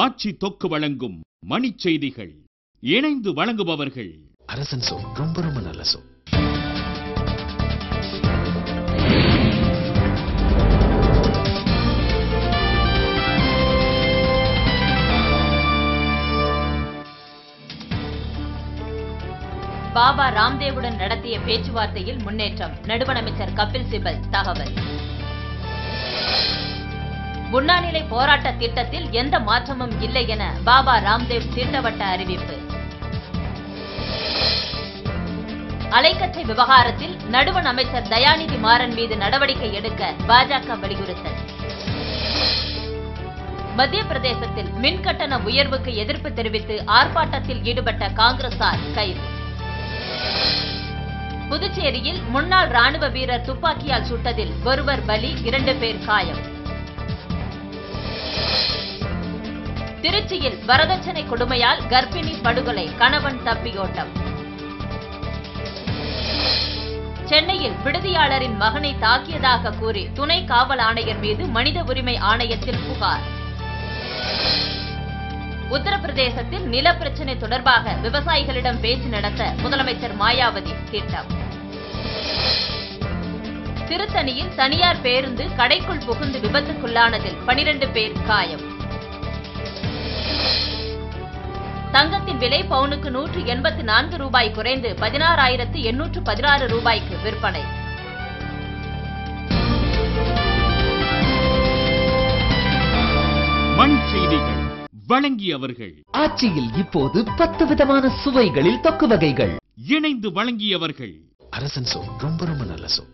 ஆட்சி தொக்கு வழங்கும் மணிச் செய்திகள். இணைந்து வழங்குபவர்கள் அரசன் சோ. ரொம்ப ரொம்ப நல்ல சோ. பாபா ராம்தேவுடன் நடத்திய பேச்சுவார்த்தையில் முன்னேற்றம். நடுவண் அமைச்சர் கபில் சிபல் தகவல். உண்ணாநிலை போராட்ட திட்டத்தில் எந்த மாற்றமும் இல்லை என பாபா ராம்தேவ் திட்டவட்ட அறிவிப்பு. அலைக்கற்றை விவகாரத்தில் நடுவண் அமைச்சர் தயாநிதி மாறன் மீது நடவடிக்கை எடுக்க பாஜக வலியுறுத்தல். மத்திய பிரதேசத்தில் மின்கட்டண உயர்வுக்கு எதிர்ப்பு தெரிவித்து ஆர்ப்பாட்டத்தில் ஈடுபட்ட காங்கிரசார் கைது. புதுச்சேரியில் முன்னாள் ராணுவ வீரர் துப்பாக்கியால் சுட்டதில் ஒருவர் பலி, 2 பேர் காயம். திருச்சியில் வரதட்சணை கொடுமையால் கர்ப்பிணி படுகொலை, கணவன் தப்பியோட்டம். சென்னையில் விடுதியாளரின் மகனை தாக்கியதாக கூறி துணை காவல் ஆணையர் மீது மனித உரிமை ஆணையத்தில் புகார். உத்தரப்பிரதேசத்தில் நில பிரச்சினை தொடர்பாக விவசாயிகளிடம் பேச்சு நடத்த முதலமைச்சர் மாயாவதி திட்டம். திருத்தணியில் தனியார் பேருந்து கடைக்குள் புகுந்து விபத்துக்குள்ளானதில் 12 பேர் காயம். தங்கத்தின் விலை பவுனுக்கு 184 ரூபாய் குறைந்து 16,816 ரூபாய்க்கு விற்பனை. மணிச் செய்திகள் வழங்கியவர்கள். ஆட்சியில் இப்போது 10 விதமான சுவைகளில் தொக்கு வகைகள். இணைந்து வழங்கியவர்கள் அரசன் சோ. ரொம்ப ரொம்ப நல்ல சோ.